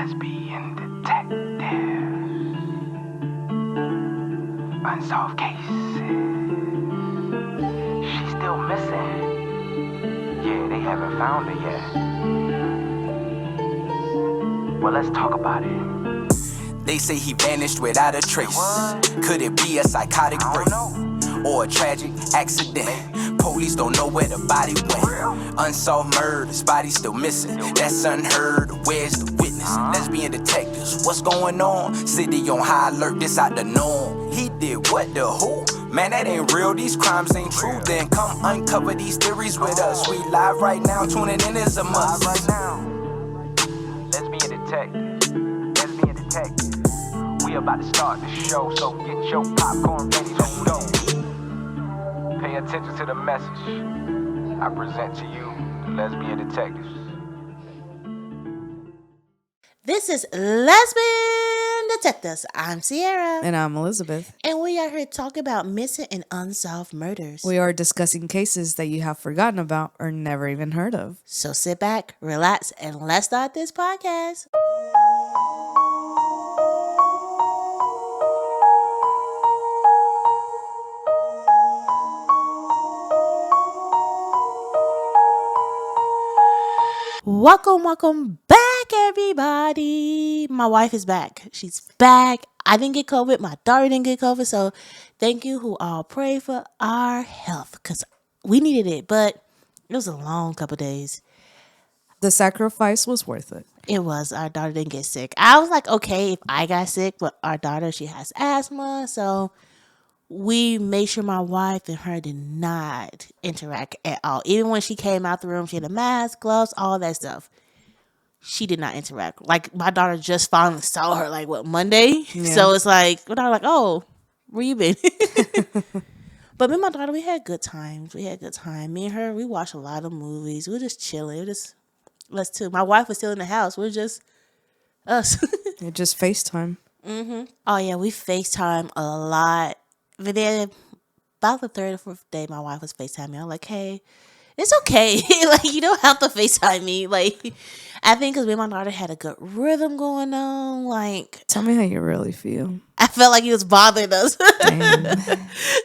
Lesbian detective. Unsolved cases. She's still missing. Yeah, they haven't found her yet. Well, let's talk about it. They say he vanished without a trace. Could it be a psychotic break or a tragic accident? Police don't know where the body went. Unsolved murders, body still missing. That's unheard. Where's the witness? Lesbian detectives, what's going on? City on high alert, this out the norm. He did what, the who? Man, that ain't real, these crimes ain't true. Then come uncover these theories with us. We live right now, tuning in is a must. Live right now. Lesbian detective. Lesbian detective. We about to start the show, so get your popcorn ready to go. Pay attention to the message. I present to you the Lesbian Detectives. This is Lesbian Detectives. I'm Sierra. And I'm Elizabeth. And we are here to talk about missing and unsolved murders. We are discussing cases that you have forgotten about or never even heard of. So sit back, relax, and let's start this podcast. Welcome back, everybody. My wife is back. She's back. I didn't get COVID. My daughter didn't get COVID. So thank you who all pray for our health because we needed it. But it was a long couple days. The sacrifice was worth it. It was. Our daughter didn't get sick. I was like, okay, if I got sick, but our daughter, she has asthma. So we made sure my wife and her did not interact at all. Even when she came out the room, she had a mask, gloves, all that stuff. She did not interact. Like, my daughter just finally saw her, like, Monday? Yeah. So it's like, my daughter like, oh, where you been? But me and my daughter, we had good times. Me and her, we watched a lot of movies. We were just chilling. It was just us two. My wife was still in the house. We were just us. Yeah, just FaceTime. Mm-hmm. Oh, yeah, we FaceTime a lot. But then about the third or fourth day, my wife was FaceTiming me. I'm like, hey, it's okay. Like, you don't have to FaceTime me. Like, I think because me and my daughter had a good rhythm going on. Like, tell me how you really feel. I felt like he was bothering us. Damn.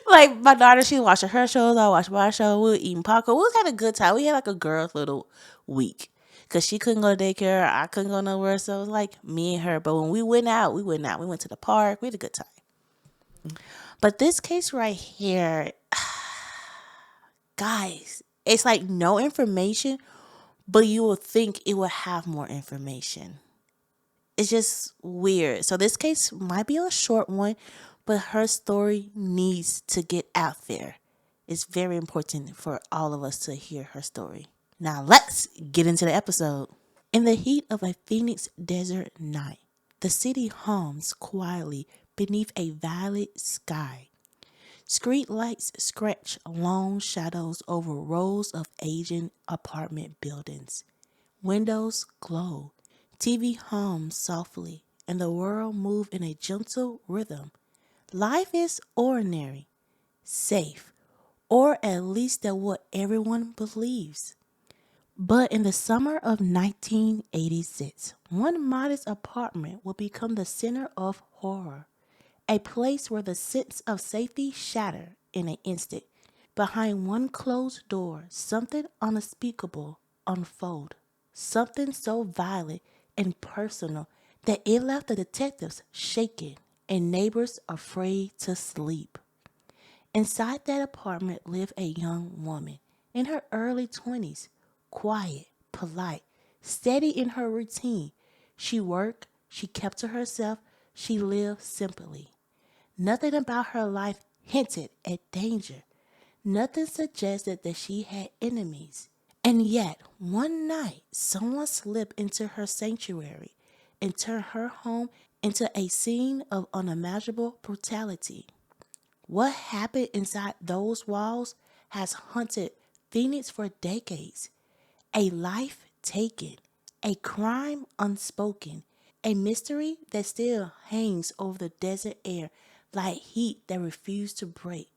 Like, my daughter, she watching her shows. I watched my show. We were eating popcorn. We was having a good time. We had like a girl's little week. Because she couldn't go to daycare. I couldn't go nowhere. So it was like me and her. But when we went out. We went to the park. We had a good time. But this case right here, guys, it's like no information, but you would think it would have more information. It's just weird. So this case might be a short one, but her story needs to get out there. It's very important for all of us to hear her story. Now let's get into the episode. In the heat of a Phoenix desert night, the city hums quietly beneath a violet sky. Street lights stretch long shadows over rows of aging apartment buildings. Windows glow. TV hums softly, and the world moves in a gentle rhythm. Life is ordinary, safe, or at least that's what everyone believes. But in the summer of 1986, one modest apartment will become the center of horror. A place where the sense of safety shattered in an instant. Behind one closed door, something unspeakable unfolded. Something so violent and personal that it left the detectives shaken and neighbors afraid to sleep. Inside that apartment lived a young woman in her early 20s, quiet, polite, steady in her routine. She worked, she kept to herself, she lived simply. Nothing about her life hinted at danger. Nothing suggested that she had enemies. And yet, one night, someone slipped into her sanctuary and turned her home into a scene of unimaginable brutality. What happened inside those walls has haunted Phoenix for decades. A life taken, a crime unspoken, a mystery that still hangs over the desert air like heat that refused to break.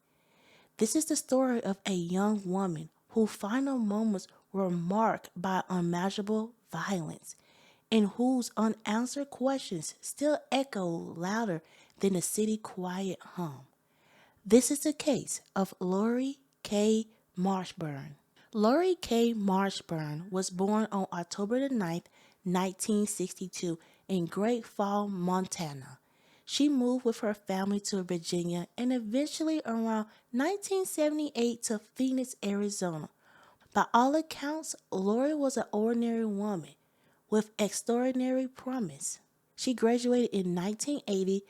This is the story of a young woman whose final moments were marked by unimaginable violence and whose unanswered questions still echo louder than the city quiet hum. This is the case of Laurie Kay Marshburn. Laurie Kay Marshburn was born on October the 9th, 1962 in Great Fall, Montana. She moved with her family to Virginia and eventually around 1978 to Phoenix, Arizona. By all accounts, Laurie was an ordinary woman with extraordinary promise. She graduated in 1980,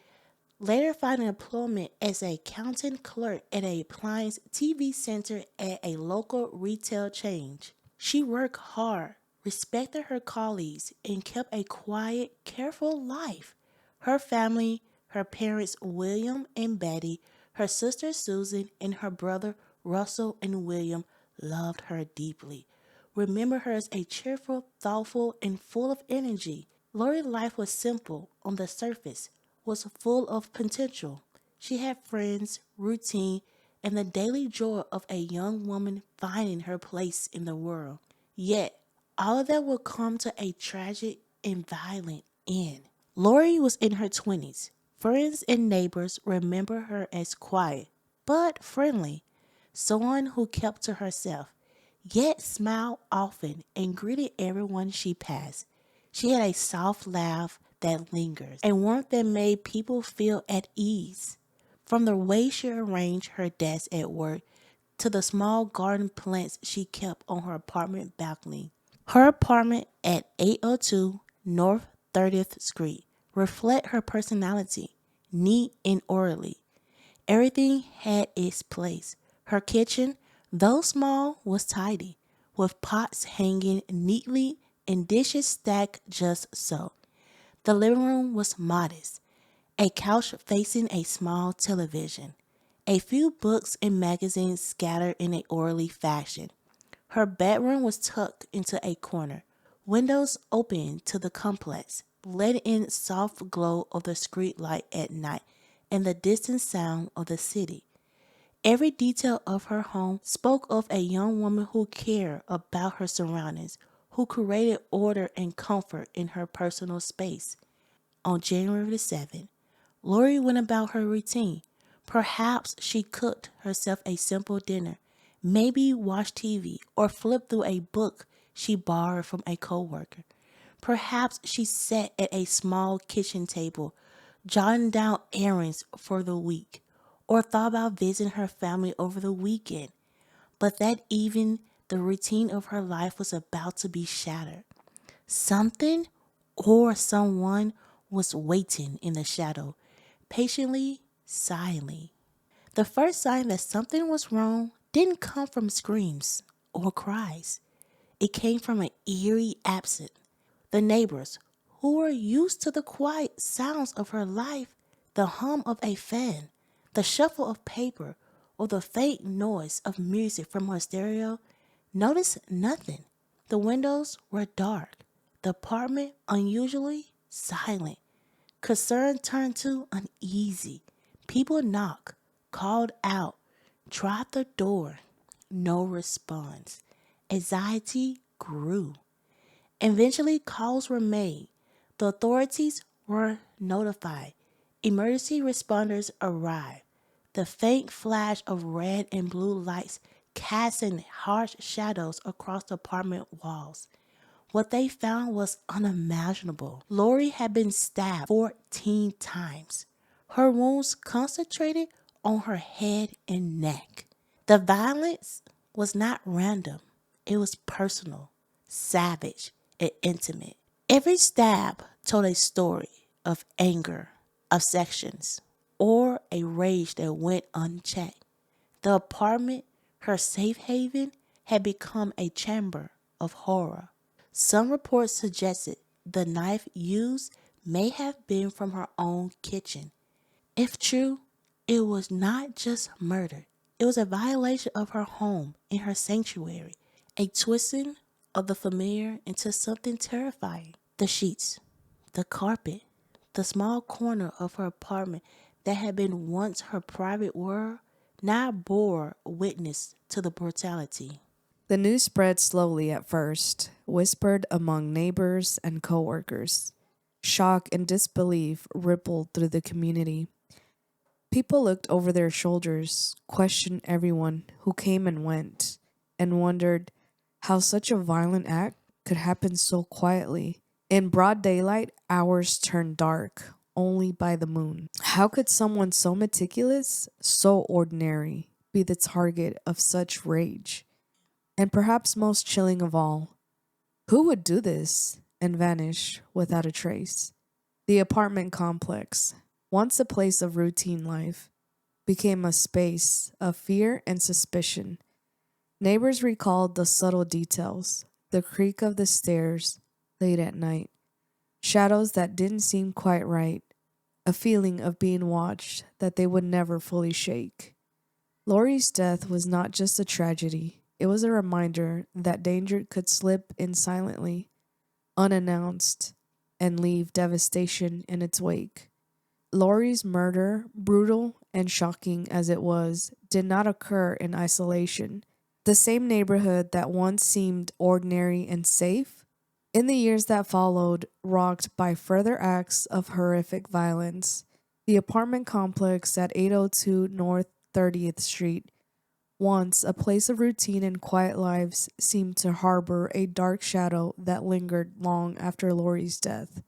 later finding employment as a accountant clerk at a appliance TV center at a local retail chain. She worked hard, respected her colleagues, and kept a quiet, careful life. Her family, her parents William and Betty, her sister Susan, and her brother Russell and William loved her deeply. Remember her as a cheerful, thoughtful, and full of energy. Lori's life was simple on the surface, was full of potential. She had friends, routine, and the daily joy of a young woman finding her place in the world. Yet, all of that would come to a tragic and violent end. Lori was in her 20s. Friends and neighbors remember her as quiet, but friendly, someone who kept to herself, yet smiled often and greeted everyone she passed. She had a soft laugh that lingers, a warmth that made people feel at ease. From the way she arranged her desk at work to the small garden plants she kept on her apartment balcony. Her apartment at 802 North 30th Street reflect her personality, neat and orderly. Everything had its place. Her kitchen, though small, was tidy, with pots hanging neatly and dishes stacked just so. The living room was modest, a couch facing a small television, a few books and magazines scattered in an orderly fashion. Her bedroom was tucked into a corner, windows open to the complex, letting in soft glow of the street light at night and the distant sound of the city. Every detail of her home spoke of a young woman who cared about her surroundings, who created order and comfort in her personal space. On January the 7th, Lori went about her routine. Perhaps she cooked herself a simple dinner, maybe watched TV or flipped through a book she borrowed from a coworker. Perhaps she sat at a small kitchen table, jotting down errands for the week, or thought about visiting her family over the weekend. But that evening, the routine of her life was about to be shattered. Something or someone was waiting in the shadow, patiently, silently. The first sign that something was wrong didn't come from screams or cries. It came from an eerie absence. The neighbors, who were used to the quiet sounds of her life, the hum of a fan, the shuffle of paper, or the faint noise of music from her stereo, noticed nothing. The windows were dark, the apartment unusually silent. Concern turned to uneasy. People knocked, called out, tried the door. No response. Anxiety grew. Eventually, calls were made. The authorities were notified. Emergency responders arrived. The faint flash of red and blue lights casting harsh shadows across the apartment walls. What they found was unimaginable. Lori had been stabbed 14 times. Her wounds concentrated on her head and neck. The violence was not random. It was personal, savage, and intimate. Every stab told a story of anger, obsessions, or a rage that went unchecked. The apartment, her safe haven, had become a chamber of horror. Some reports suggested the knife used may have been from her own kitchen. If true, it was not just murder. It was a violation of her home and her sanctuary, a twisting of the familiar into something terrifying. The sheets, the carpet, the small corner of her apartment that had been once her private world now bore witness to the brutality. The news spread slowly at first, whispered among neighbors and coworkers. Shock and disbelief rippled through the community. People looked over their shoulders, questioned everyone who came and went, and wondered how such a violent act could happen so quietly. In broad daylight, hours turned dark only by the moon. How could someone so meticulous, so ordinary, be the target of such rage? And perhaps most chilling of all, who would do this and vanish without a trace? The apartment complex, once a place of routine life, became a space of fear and suspicion. Neighbors recalled the subtle details, the creak of the stairs late at night, shadows that didn't seem quite right, a feeling of being watched that they would never fully shake. Laurie's death was not just a tragedy, it was a reminder that danger could slip in silently, unannounced, and leave devastation in its wake. Laurie's murder, brutal and shocking as it was, did not occur in isolation. The same neighborhood that once seemed ordinary and safe, in the years that followed, rocked by further acts of horrific violence. The apartment complex at 802 North 30th Street, once a place of routine and quiet lives, seemed to harbor a dark shadow that lingered long after Laurie's death.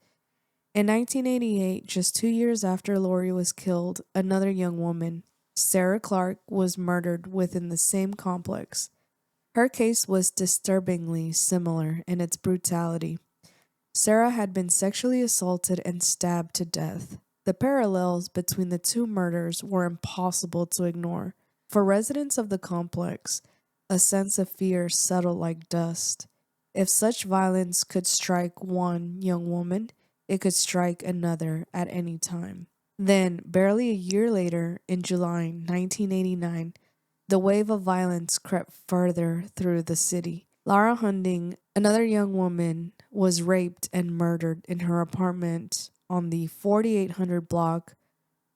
In 1988, just 2 years after Laurie was killed, another young woman, Sarah Clark, was murdered within the same complex. Her case was disturbingly similar in its brutality. Sarah had been sexually assaulted and stabbed to death. The parallels between the two murders were impossible to ignore. For residents of the complex, a sense of fear settled like dust. If such violence could strike one young woman, it could strike another at any time. Then, barely a year later, in July 1989, the wave of violence crept further through the city. Lara Hunding, another young woman, was raped and murdered in her apartment on the 4800 block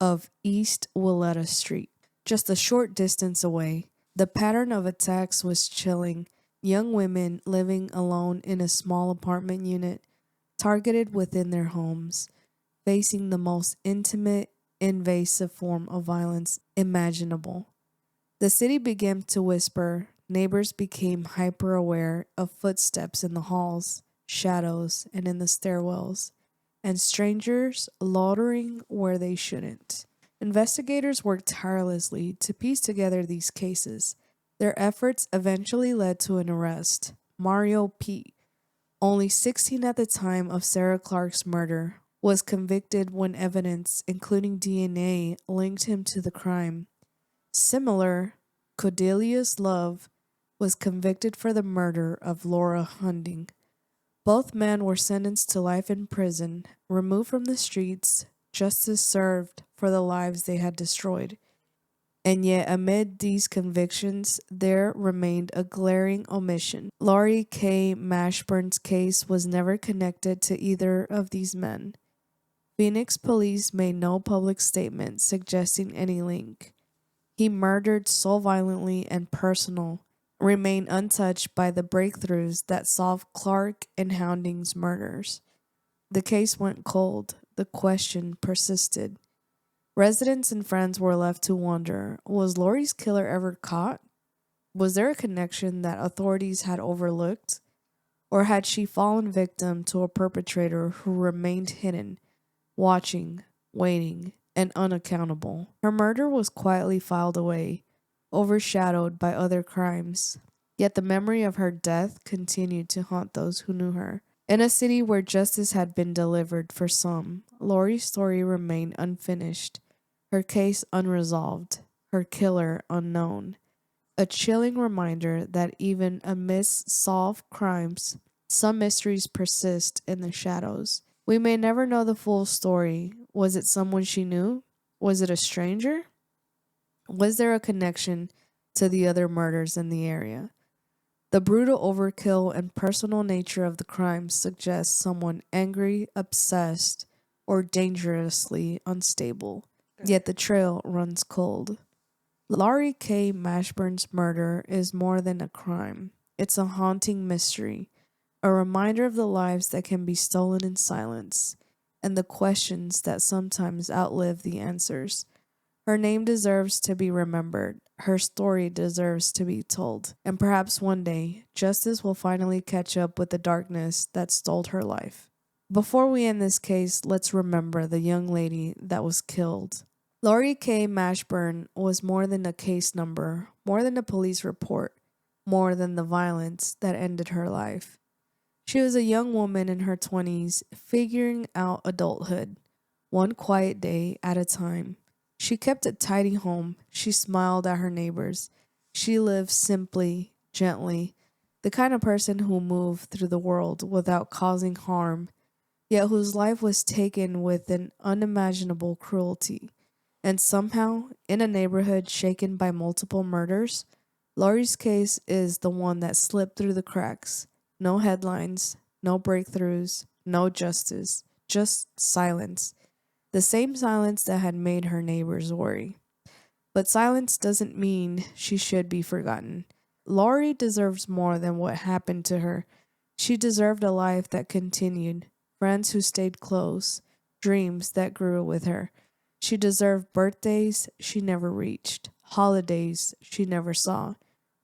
of East Willetta Street, just a short distance away. The pattern of attacks was chilling. Young women living alone in a small apartment unit, targeted within their homes, facing the most intimate, invasive form of violence imaginable. The city began to whisper. Neighbors became hyper aware of footsteps in the halls, shadows, and in the stairwells, and strangers loitering where they shouldn't. Investigators worked tirelessly to piece together these cases. Their efforts eventually led to an arrest. Mario P., only 16 at the time of Sarah Clark's murder, was convicted when evidence, including DNA, linked him to the crime. Similar, Cordelius Love was convicted for the murder of Laura Hunding. Both men were sentenced to life in prison, removed from the streets, justice served for the lives they had destroyed. And yet, amid these convictions, there remained a glaring omission. Laurie Kay Marshburn's case was never connected to either of these men. Phoenix police made no public statement suggesting any link. He murdered so violently and personal, remained untouched by the breakthroughs that solved Clark and Hounding's murders. The case went cold. The question persisted. Residents and friends were left to wonder, was Laurie's killer ever caught? Was there a connection that authorities had overlooked? Or had she fallen victim to a perpetrator who remained hidden, watching, waiting, and unaccountable? Her murder was quietly filed away, overshadowed by other crimes. Yet the memory of her death continued to haunt those who knew her. In a city where justice had been delivered for some, Laurie's story remained unfinished, her case unresolved, her killer unknown. A chilling reminder that even amidst solved crimes, some mysteries persist in the shadows. We may never know the full story. Was it someone she knew? Was it a stranger? Was there a connection to the other murders in the area? The brutal overkill and personal nature of the crimes suggests someone angry, obsessed, or dangerously unstable. Yet the trail runs cold. Laurie Kay Marshburn's murder is more than a crime. It's a haunting mystery, a reminder of the lives that can be stolen in silence, and the questions that sometimes outlive the answers. Her name deserves to be remembered. Her story deserves to be told. And perhaps one day, justice will finally catch up with the darkness that stole her life. Before we end this case, let's remember the young lady that was killed. Laurie Kay Marshburn was more than a case number, more than a police report, more than the violence that ended her life. She was a young woman in her 20s, figuring out adulthood, one quiet day at a time. She kept a tidy home. She smiled at her neighbors. She lived simply, gently, the kind of person who moved through the world without causing harm, yet whose life was taken with an unimaginable cruelty. And somehow, in a neighborhood shaken by multiple murders, Laurie's case is the one that slipped through the cracks. No headlines, no breakthroughs, no justice, just silence. The same silence that had made her neighbors worry. But silence doesn't mean she should be forgotten. Laurie deserves more than what happened to her. She deserved a life that continued, friends who stayed close, dreams that grew with her. She deserved birthdays she never reached, holidays she never saw,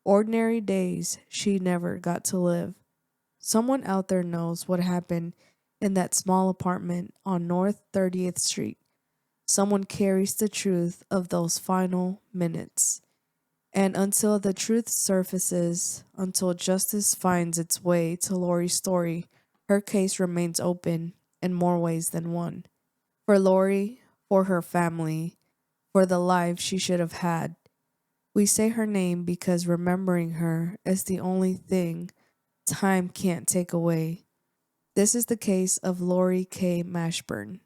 ordinary days she never got to live. Someone out there knows what happened in that small apartment on North 30th Street. Someone carries the truth of those final minutes. And until the truth surfaces, until justice finds its way to Laurie's story, her case remains open in more ways than one. For Laurie, for her family, for the life she should have had. We say her name because remembering her is the only thing time can't take away. This is the case of Laurie Kay Marshburn.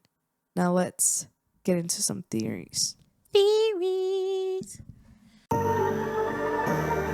Now let's get into some theories. Theories.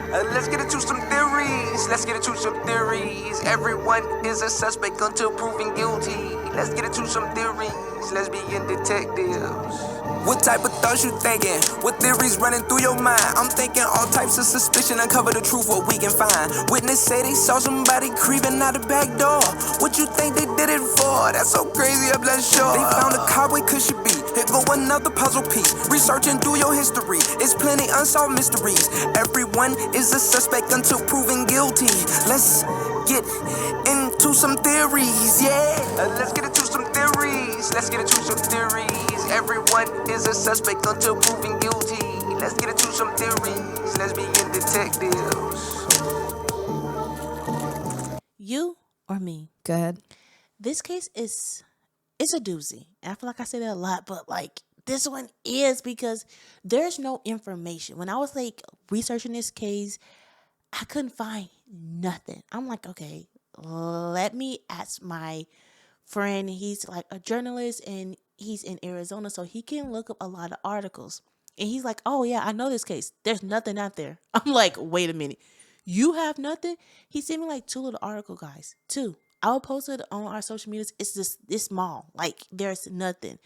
Let's get into some theories. Let's get into some theories. Everyone is a suspect until proven guilty. Let's get into some theories. Lesbian detectives. What type of thoughts you thinking? What theories running through your mind? I'm thinking all types of suspicion. Uncover the truth, what we can find. Witness say they saw somebody creeping out the back door. What you think they did it for? That's so crazy, I'm not sure. They found a car, where could she be? Here go another puzzle piece. Researching through your history. It's plenty unsolved mysteries. Everyone is a suspect until proven guilty. Let's get into some theories, yeah. Let's get into some theories. Let's get into some theories. Everyone is a suspect until proven guilty. Let's get into some theories. Lesbian detectives. You or me? Go ahead. This case it's a doozy. I feel like I say that a lot, but like this one is because there's no information. When I was like researching this case, I couldn't find nothing. I'm like, okay, let me ask my friend. He's like a journalist and he's in Arizona, so he can look up a lot of articles. And he's like, oh yeah, I know this case. There's nothing out there. I'm like, wait a minute. You have nothing? He sent me like 2 little article, guys. 2. I will post it on our social medias. It's just this small. Like there's nothing.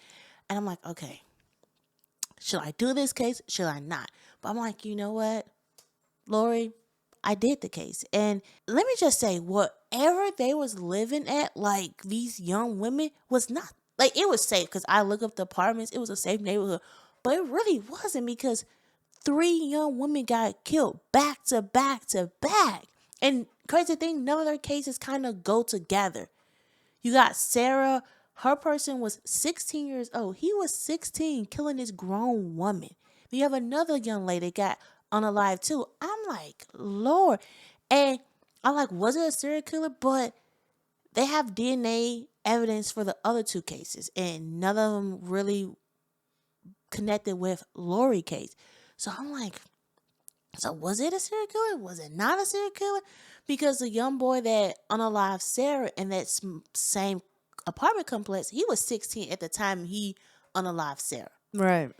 And I'm like, okay, should I do this case? Should I not? But I'm like, you know what, Lori, I did the case. And let me just say, whatever they was living at, like these young women, was not, like it was safe because I look up the apartments. It was a safe neighborhood. But it really wasn't because 3 young women got killed back to back to back. And crazy thing, none of their cases kind of go together. You got Sarah, her person was 16 years old. He was 16 killing this grown woman. Then you have another young lady got unalive too. I'm like, Lord. And I'm like, was it a serial killer? But they have DNA evidence for the other 2 cases. And none of them really connected with Laurie case. So I'm like, so was it a serial killer? Was it not a serial killer? Because the young boy that unalived Sarah in that same apartment complex, he was 16 at the time he unalived Sarah. Right.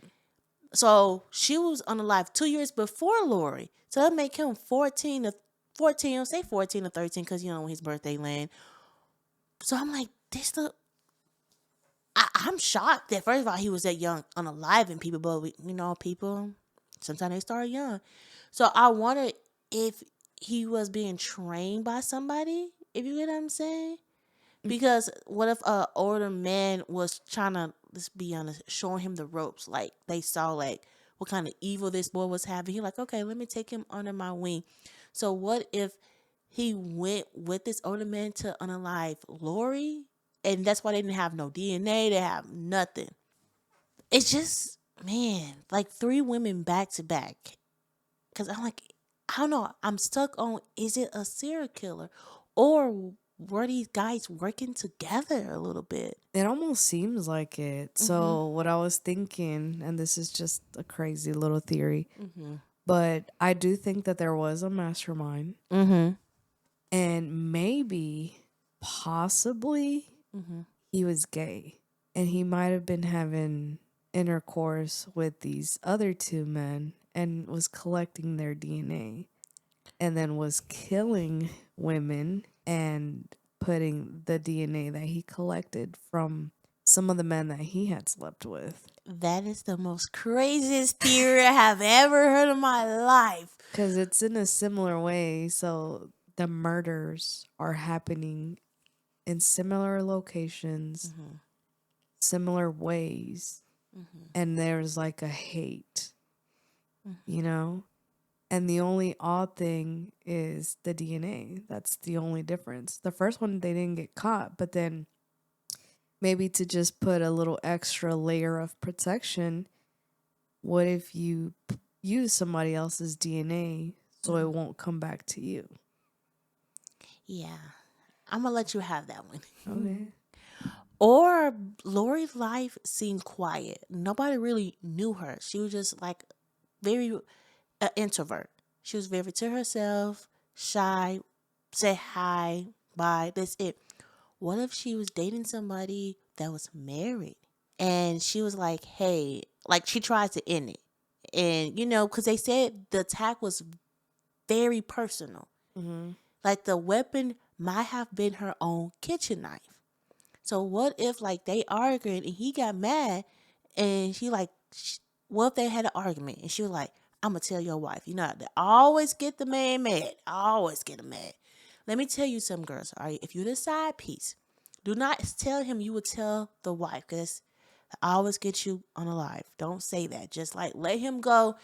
So she was unalive 2 years before Laurie. So that make him 14, I'll say 14 or 13 because, you know, when his birthday land. So I'm like, I'm shocked that first of all he was that young unaliving people, but people sometimes they start young. So I wonder if he was being trained by somebody, if you get what I'm saying. Because what if a older man was trying to, let's be honest, showing him the ropes? Like they saw like what kind of evil this boy was having. He like, okay, let me take him under my wing. So what if he went with this older man to unalive Laurie? And that's why they didn't have no DNA. They have nothing. It's just, man, like 3 women back to back. Because I'm like, I don't know. I'm stuck on, is it a serial killer? Or were these guys working together a little bit? It almost seems like it. So, what I was thinking, and this is just a crazy little theory, but I do think that there was a mastermind, and maybe, possibly, he was gay, and he might have been having intercourse with these other 2 men and was collecting their DNA, and then was killing women and putting the DNA that he collected from some of the men that he had slept with. That is the most craziest theory I have ever heard in my life. Because it's in a similar way. So the murders are happening in similar locations, similar ways. And there's like a hate, you know? And the only odd thing is the DNA. That's the only difference. The first one, they didn't get caught, but then maybe to just put a little extra layer of protection, what if you use somebody else's DNA so it won't come back to you? Yeah. I'm going to let you have that one. Okay. Or Lori's life seemed quiet. Nobody really knew her. She was just like very an introvert. She was very to herself, shy, say hi, bye, that's it. What if she was dating somebody that was married and she was like, hey, like she tried to end it. And, you know, because they said the attack was very personal. Like the weapon might have been her own kitchen knife. So what if like they arguing and he got mad and she like, what if they had an argument and she was like, I'm going to tell your wife. You know, they always get the man mad. I always get him mad. Let me tell you some girls, all right? If you're the side piece, do not tell him you would tell the wife because I always get you unalive. Don't say that. Just like let him go.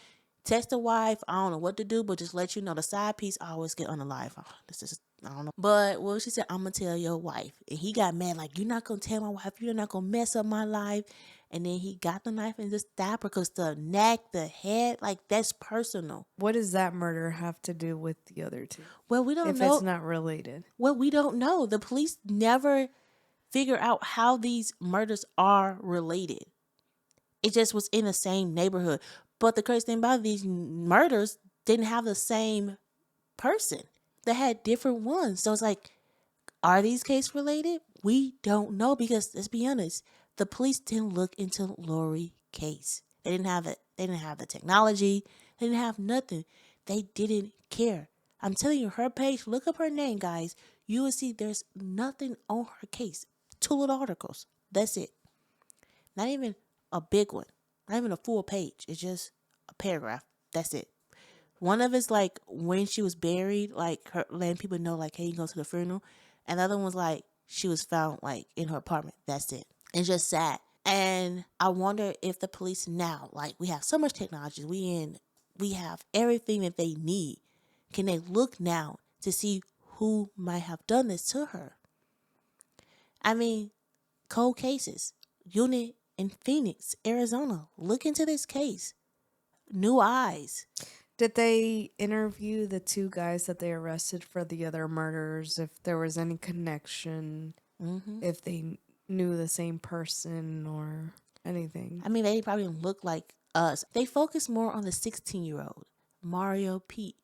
Text the wife. I don't know what to do, but just let you know the side piece I always get unalive. Oh, this is, I don't know. But well, she said, I'm going to tell your wife. And he got mad like, you're not going to tell my wife. You're not going to mess up my life. And then he got the knife and just stabbed her because the neck, the head, like that's personal. What does that murder have to do with the other 2? Well, we don't If know. it's not related. Well, we don't know. The police never figure out how these murders are related. It just was in the same neighborhood. But the crazy thing about these murders didn't have the same person. They had different ones. So it's like, are these cases related? We don't know because let's be honest, the police didn't look into Laurie case. They didn't have it. They didn't have the technology. They didn't have nothing. They didn't care. I'm telling you, her page, look up her name, guys. You will see there's nothing on her case. 2 little articles. That's it. Not even a big one. Not even a full page. It's just a paragraph. That's it. One of it's like when she was buried, like her letting people know, like, hey, you go to the funeral. And the other one's like she was found like in her apartment. That's it. It's just sad. And I wonder if the police now, like we have so much technology, we have everything that they need. Can they look now to see who might have done this to her? I mean, cold cases, unit in Phoenix, Arizona. Look into this case. New eyes. Did they interview the 2 guys that they arrested for the other murders? If there was any connection, if they knew the same person or anything? I mean, they probably look like us. They focus more on the 16-year-old, Mario Pete,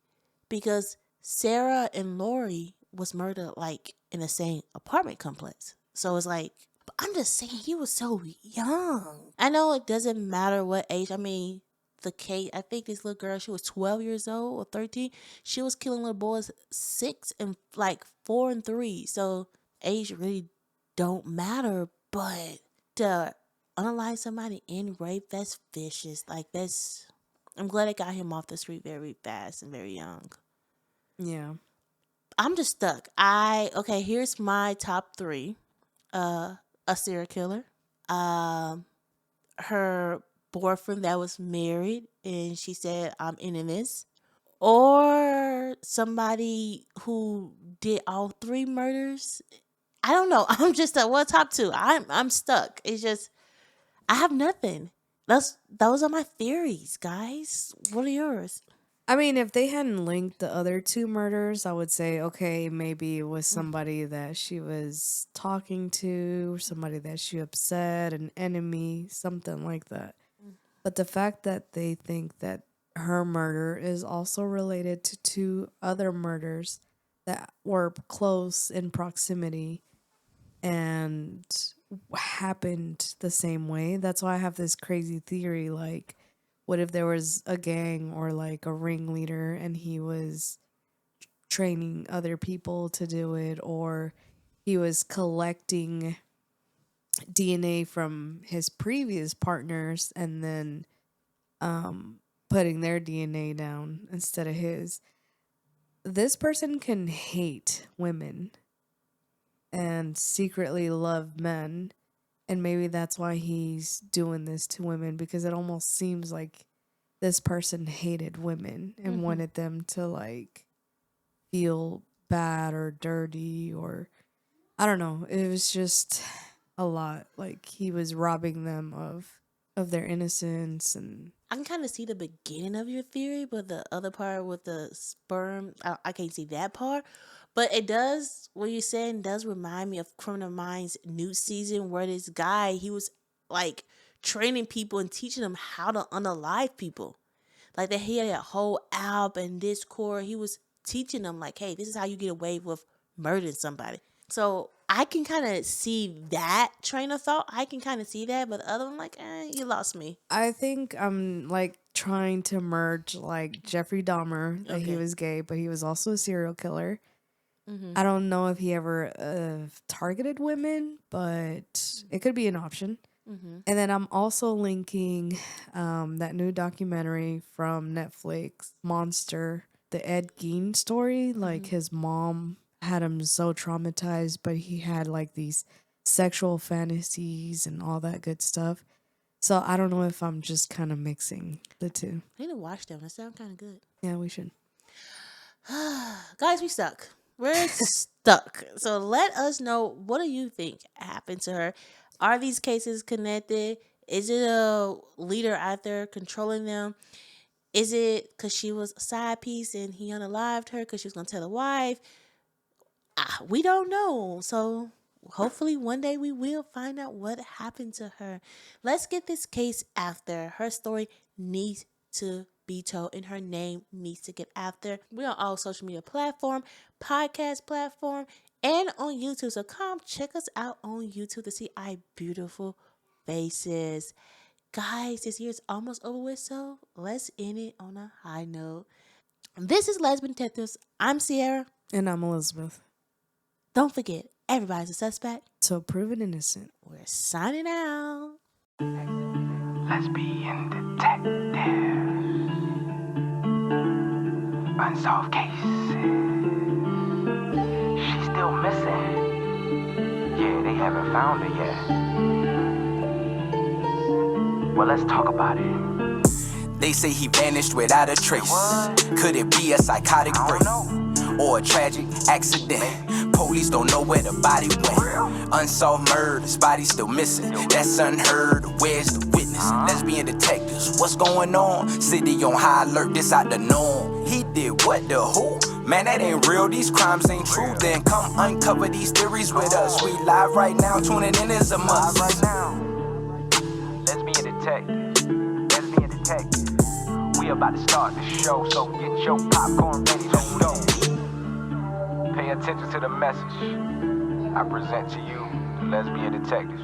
because Sarah and Laurie was murdered like in the same apartment complex. So it's like, but I'm just saying he was so young. I know it doesn't matter what age. I mean, the Kate, I think this little girl, she was 12 years old or 13. She was killing little boys 6 and like 4 and 3. So age really don't matter. But to unalive somebody in rape, that's vicious. Like that's, I'm glad I got him off the street very fast and very young. Yeah. I'm just stuck. Okay, here's my top 3. A serial killer. Um her boyfriend that was married and she said, I'm ending this. Or somebody who did all 3 murders. I don't know. I'm just at top 2. I'm stuck. It's just I have nothing. Those are my theories, guys. What are yours? I mean, if they hadn't linked the other 2 murders, I would say, okay, maybe it was somebody that she was talking to, or somebody that she upset, an enemy, something like that. But the fact that they think that her murder is also related to 2 other murders that were close in proximity and happened the same way. That's why I have this crazy theory, like, what if there was a gang or like a ringleader and he was training other people to do it, or he was collecting DNA from his previous partners and then putting their DNA down instead of his. This person can hate women and secretly love men. And maybe that's why he's doing this to women, because it almost seems like this person hated women and wanted them to like feel bad or dirty, or I don't know. It was just a lot. Like he was robbing them of their innocence. And I can kind of see the beginning of your theory, but the other part with the sperm, I can't see that part. But it does, what you're saying does remind me of Criminal Minds new season, where this guy, he was like training people and teaching them how to unalive people. Like they had a whole app and Discord. He was teaching them like, hey, this is how you get away with murdering somebody. So I can kind of see that train of thought. I can kind of see that, but the other one, like, you lost me. I think I'm like trying to merge like Jeffrey Dahmer, that he was gay, but he was also a serial killer. I don't know if he ever targeted women, but it could be an option. And then I'm also linking that new documentary from Netflix, Monster, the Ed Gein story. Like his mom had him so traumatized, but he had like these sexual fantasies and all that good stuff. So I don't know if I'm just kind of mixing the 2. I need to watch them. That sounds kind of good. Yeah, we should. Guys, we stuck. We're stuck. So let us know, what do you think happened to her? Are these cases connected? Is it a leader out there controlling them? Is it because she was a side piece and he unalived her because she was going to tell the wife? We don't know. So hopefully one day we will find out what happened to her. Let's get this case out there. Her story needs to be told and her name needs to get out there. We're on all social media platform, podcast platform, and on YouTube. So come check us out on YouTube to see our beautiful faces. Guys, this year's almost over with, so let's end it on a high note. This is Lesbian Detectives. I'm Sierra. And I'm Elizabeth. Don't forget, everybody's a suspect. So proven innocent. We're signing out. Lesbian detective. Unsolved cases. She's still missing. Yeah, they haven't found her yet. Well, let's talk about it. They say he vanished without a trace. Could it be a psychotic break? Or a tragic accident? Police don't know where the body went. Unsolved murders, body still missing. That's unheard. Where's the witness? Lesbian detectives, what's going on? City on high alert, this out the norm. He did what, the who? Man, that ain't real, these crimes ain't true. Then come uncover these theories with us. We live right now, tuning in is a must. Right now, lesbian detective, lesbian detective. We about to start the show, so get your popcorn ready, let's go. Pay attention to the message I present to you, the lesbian detectives.